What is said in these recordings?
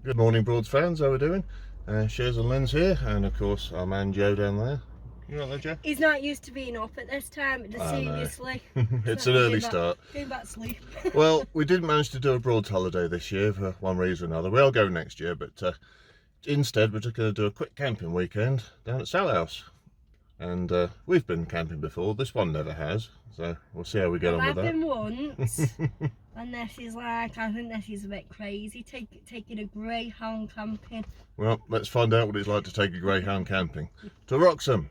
Good morning, Broads fans. How are we doing? Sherz Linz here, and of course our man Joe down there. You right there, Joe? He's not used to being up at this time, seriously. It's an early start. Going back to sleep. Well, we didn't manage to do a Broads holiday this year for one reason or another. We'll go next year, but instead we're just going to do a quick camping weekend down at Salhouse. And we've been camping before. This one never has, so we'll see how we get on with that. I've been once, and this is like, I think this is a bit crazy, taking a greyhound camping. Well, let's find out what it's like to take a greyhound camping. To Wroxham.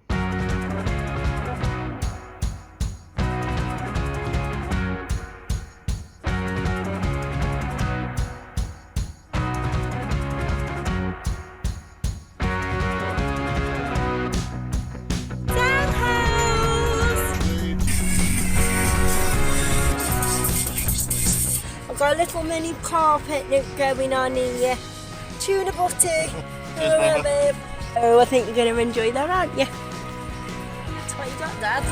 Got a little mini car picnic going on here. Tuna butty. Oh, I think you're going to enjoy that, aren't you? That's what you got, Dad.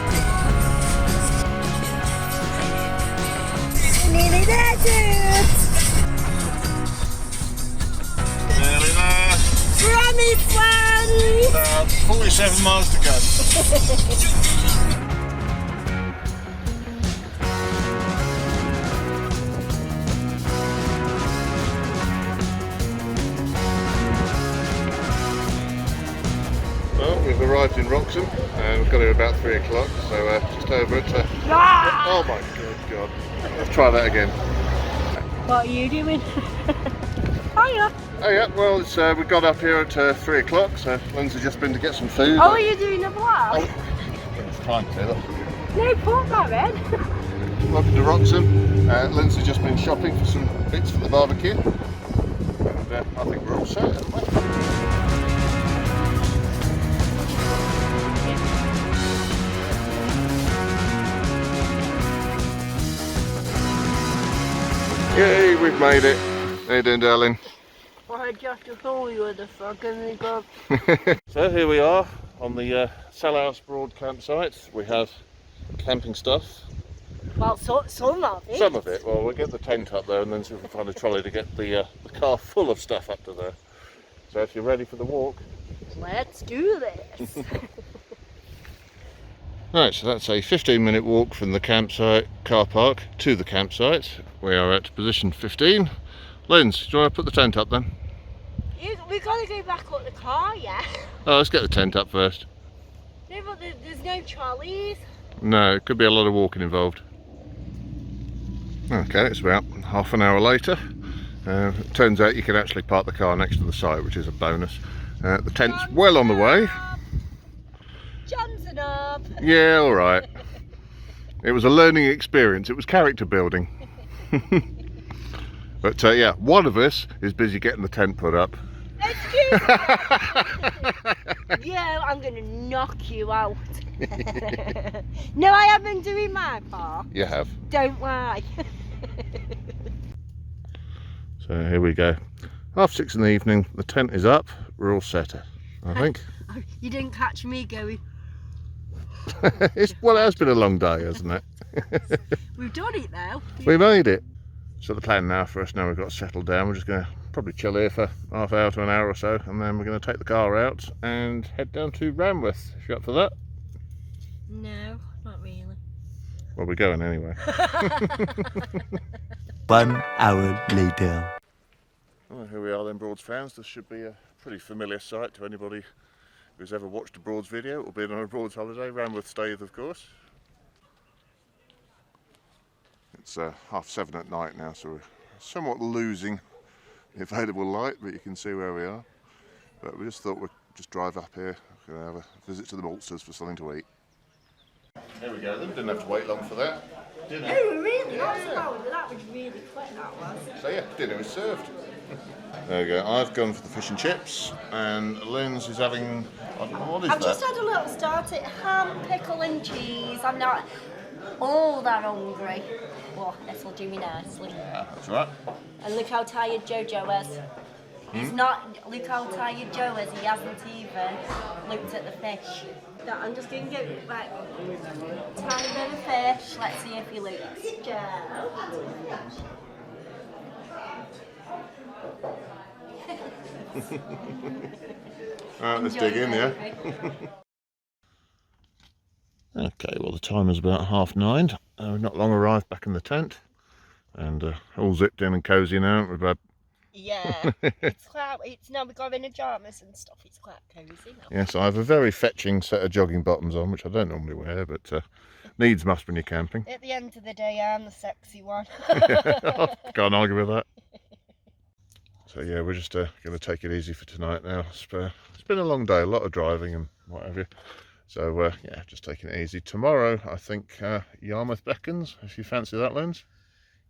Nearly there, dude. Nearly there. Promise, friend. 47 miles to go. We've arrived in Wroxham and we've got here about 3 o'clock, so just over at oh my good God, let's try that again. What are you doing? Hiya. Oh yeah, well it's, we got up here at 3 o'clock, so Linz has just been to get some food. Oh, are you doing a vlog? Oh, it's time to. No, put that in. Welcome to Wroxham. Linz has just been shopping for some bits for the barbecue, and I think we're all set, haven't we? Yay, we've made it. How you doing, darling? I just thought you were the fucking god. So here we are on the Salhouse Broad campsite. We have camping stuff. Well, some of it. Some of it. Well, we'll get the tent up there and then see if we can find a trolley to get the car full of stuff up to there. So if you're ready for the walk. Let's do this. Right, so that's a 15-minute walk from the campsite car park to the campsite. We are at position 15. Linz, do you want to put the tent up then? We've got to go back up the car, yeah? Oh, let's get the tent up first. No, but there's no trolleys. No, it could be a lot of walking involved. Okay, it's about half an hour later. It turns out you can actually park the car next to the site, which is a bonus. The tent's well on the way. Johnson up. Yeah, all right. It was a learning experience. It was character building. But yeah, one of us is busy getting the tent put up. Excuse me. Yeah, I'm going to knock you out. No, I haven't doing my part. You have. Don't lie. So here we go. 6:30 in the evening. The tent is up. We're all set, I think. You didn't catch me going. Well, it has been a long day, hasn't it? We've done it now. We made it. So the plan now for us, now we've got settled down, we're just going to probably chill here for half hour to an hour or so, and then we're going to take the car out and head down to Ranworth. If you're up for that? No, not really. Well, we're going anyway. 1 hour later. Well, here we are then, Broads fans. This should be a pretty familiar sight to anybody who's ever watched a Broads video or been on a Broads holiday. Ranworth Staithe, of course. It's 7:30 at night now, so we're somewhat losing the available light, but you can see where we are. But we just thought we'd just drive up here, we're going to have a visit to the maltsters for something to eat. Here we go then, didn't have to wait long for that. Dinner. Oh, really? Yeah. That was really quick, that was. So yeah, dinner is served. There we go, I've gone for the fish and chips, and Linz is having, what is that? I've just had a little start at ham, pickle and cheese. I'm not all that hungry. Well, this will do me nicely. Yeah, that's right. And look how tired Jojo is. He's not, look how tired Joe is, he hasn't even looked at the fish. So I'm just going to go, right, tiny bit of fish, let's see if he looks. Joe. Alright, let's dig in, yeah? Okay, well the time is about 9:30. We've not long arrived back in the tent. And all zipped in and cosy now. We've had... Yeah, it's now we've got in pyjamas and stuff, it's quite cosy now. Yes, I have a very fetching set of jogging bottoms on, which I don't normally wear, but needs must when you're camping. At the end of the day, I'm the sexy one. Can't argue with that. So yeah, we're just going to take it easy for tonight now. It's been a long day, a lot of driving and what have you. So yeah, just taking it easy. Tomorrow, I think Yarmouth beckons, if you fancy that, Linz.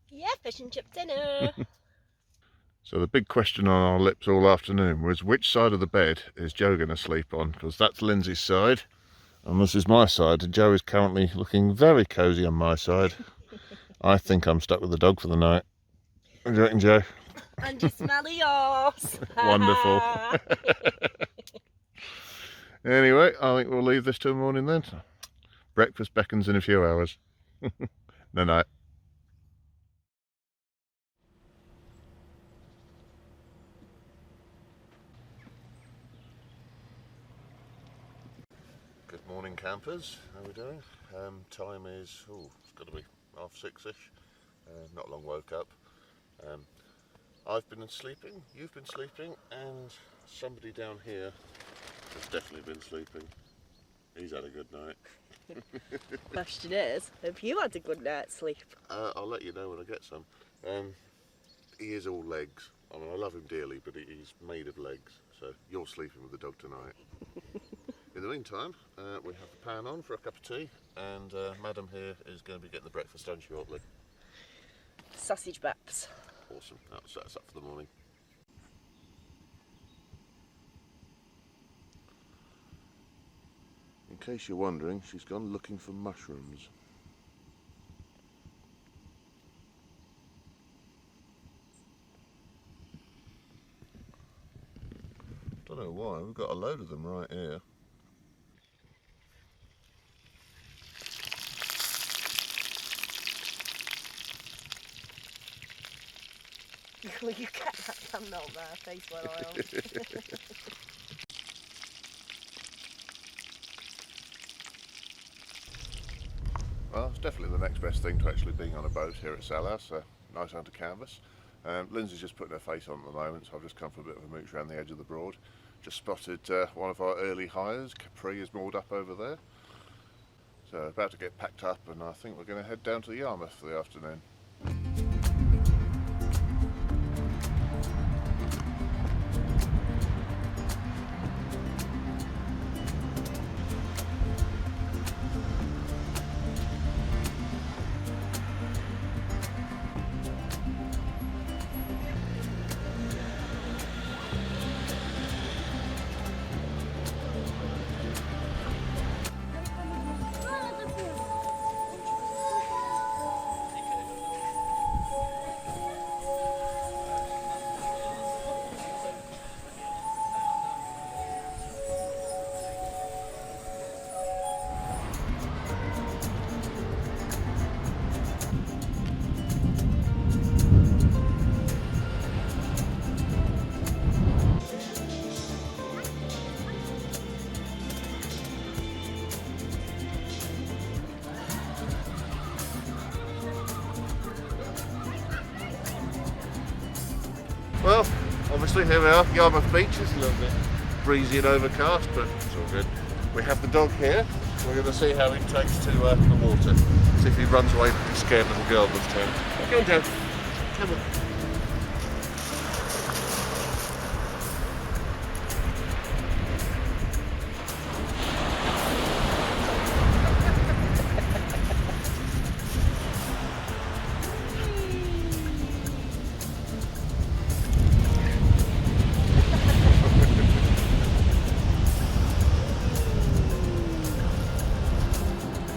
Yeah, fish and chip dinner. So the big question on our lips all afternoon was, which side of the bed is Joe going to sleep on? Because that's Lindsay's side and this is my side, and Joe is currently looking very cosy on my side. I think I'm stuck with the dog for the night. What do you reckon, Joe? And you smell yours. Wonderful. Anyway, I think we'll leave this till morning then. Breakfast beckons in a few hours. Night. Good morning, campers. How are we doing? Time is, it's got to be 6:30ish. Not long woke up. I've been sleeping, you've been sleeping, and somebody down here has definitely been sleeping. He's had a good night. Question is, have you had a good night's sleep? I'll let you know when I get some. He is all legs. I mean, I love him dearly, but he's made of legs. So you're sleeping with the dog tonight. In the meantime, we have the pan on for a cup of tea, and Madam here is going to be getting the breakfast done shortly. Sausage wraps. Awesome, that'll set us up for the morning. In case you're wondering, she's gone looking for mushrooms. Don't know why, we've got a load of them right here. Will you get that thumbnail there, face well oil? Well, it's definitely the next best thing to actually being on a boat here at Salhouse. Nice under canvas. Lindsay's just putting her face on at the moment, so I've just come for a bit of a mooch around the edge of the Broad. Just spotted one of our early hires. Capri is moored up over there. So about to get packed up, and I think we're going to head down to the Yarmouth for the afternoon. Well, obviously here we are, Yarmouth Beach. It's a little bit breezy and overcast, but it's all good. We have the dog here. We're going to see how he takes to the water. See if he runs away from the scared little girl this time. Go on, Joe. Come on.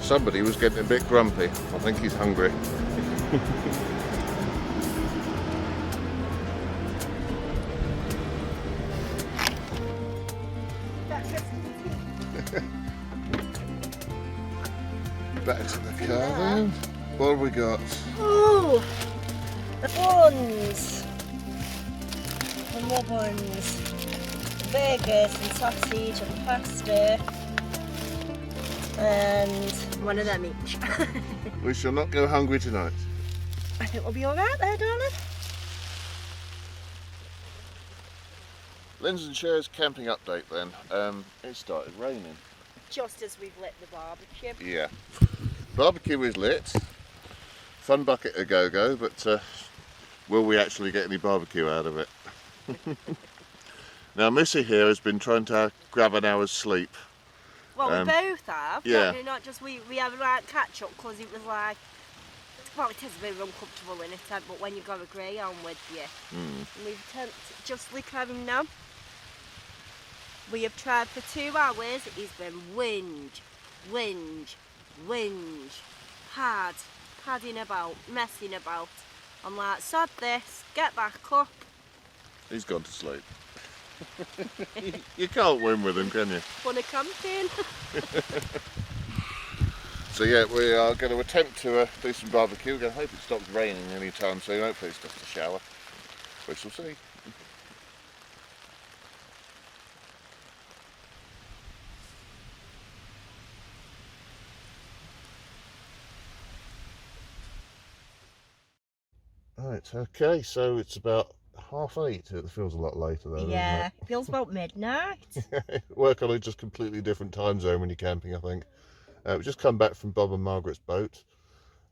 Somebody was getting a bit grumpy. I think he's hungry. Back to the car then. What have we got? Oh, the buns. And more buns. burgers and sausage and pasta. And one of them each. We shall not go hungry tonight. I think we'll be alright there, darling. Linz and Sherz camping update then. It started raining. Just as we've lit the barbecue. Yeah. Barbecue is lit. Fun bucket a go-go, but will we actually get any barbecue out of it? Now Missy here has been trying to grab an hour's sleep. Well, we both have. Yeah. Not just we have a right catch up because it was like, well, it is a bit uncomfortable in a tent, but when you've got a greyhound with you, and we've just look at him now. We have tried for 2 hours. He's been whinge, padding about, messing about. I'm like, sod this, get back up. He's gone to sleep. You can't win with him, can you? Fun of camping. So yeah, we are going to attempt to do some barbecue. We're going to hope it stops raining any time soon. Hopefully it's just a shower. We shall see. Right, okay, so it's about 8:30. It feels a lot later though, Yeah, doesn't it feels about midnight. it? Work on a just completely different time zone when you're camping, I think. We've just come back from Bob and Margaret's boat.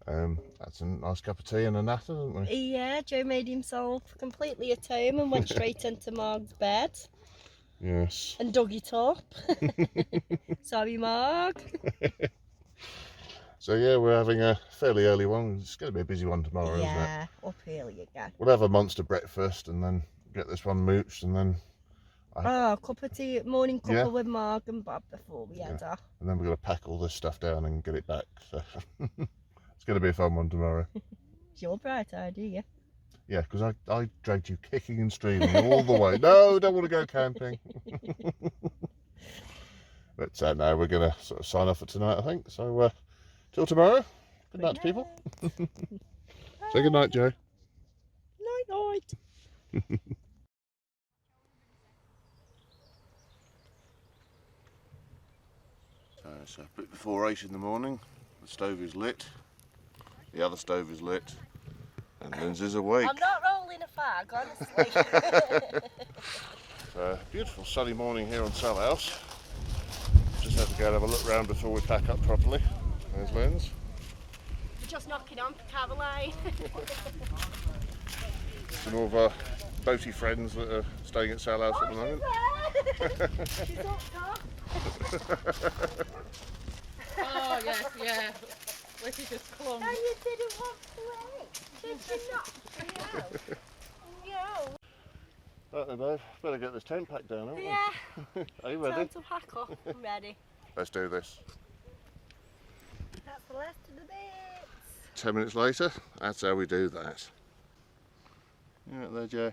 That's a nice cup of tea and a natter, didn't we? Yeah, Joe made himself completely at home and went straight into Marg's bed. Yes. And dug it up. Sorry, Marg. So yeah, we're having a fairly early one. It's going to be a busy one tomorrow, isn't it? Yeah, up early again. We'll have a monster breakfast and then get this one mooched and then... a cup of tea, morning cuppa Yeah. with Marg and Bob before we head off. And then we're going to pack all this stuff down and get it back. So it's going to be a fun one tomorrow. It's your bright idea. Yeah, because I dragged you kicking and screaming all the way. No, don't want to go camping. But no, we're going to sort of sign off for tonight, I think. So till tomorrow. Good night to people. Say good night, Joe. Night, night. So it's a bit before 8 in the morning. The stove is lit. The other stove is lit. And Lindsay's awake. I'm not rolling a fag, honestly. It's a beautiful sunny morning here on Salhouse. Just have to go and have a look round before we pack up properly. There's Linz. We're just knocking on for Caroline. Some of our boaty friends that are staying at Salhouse at the moment. She's up top. Oh yes, yeah. Which is just clung. And you didn't want to wait. Did you not? No. Right then, babe. Better get this tent packed down, haven't we? Yeah. Are you ready? Time to pack up. I'm ready. Let's do this. That's the last of the bits. 10 minutes later, that's how we do that. You right there, Joe?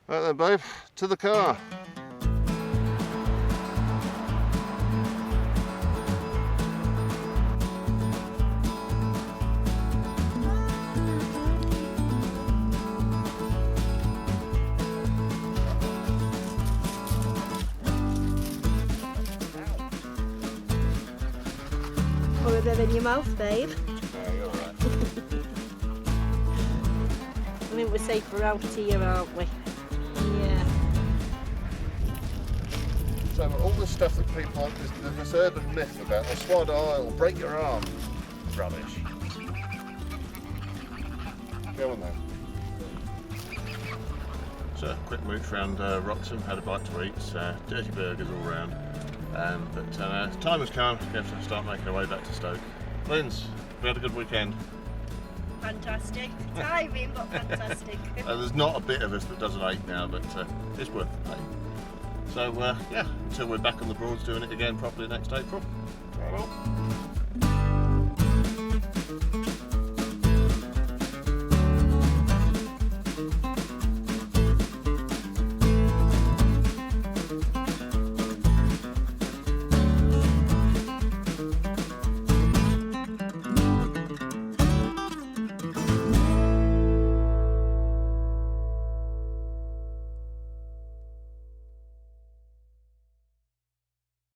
Right then, babe, to the car. Put a bit in your mouth, babe. Yeah, you're right. I think we're safer out here, aren't we? Yeah. So all the stuff that people, there's this urban myth about a swad eye will break your arm. Rubbish. Go on then. So quick mooch around Wroxham, had a bite to eat, dirty burgers all round. But time has come, we have to start making our way back to Stoke. Linz, we had a good weekend. Fantastic. Tiring, but fantastic. There's not a bit of us that doesn't ache now, but it's worth the pain. So yeah, until we're back on the Broads doing it again properly next April. Right on.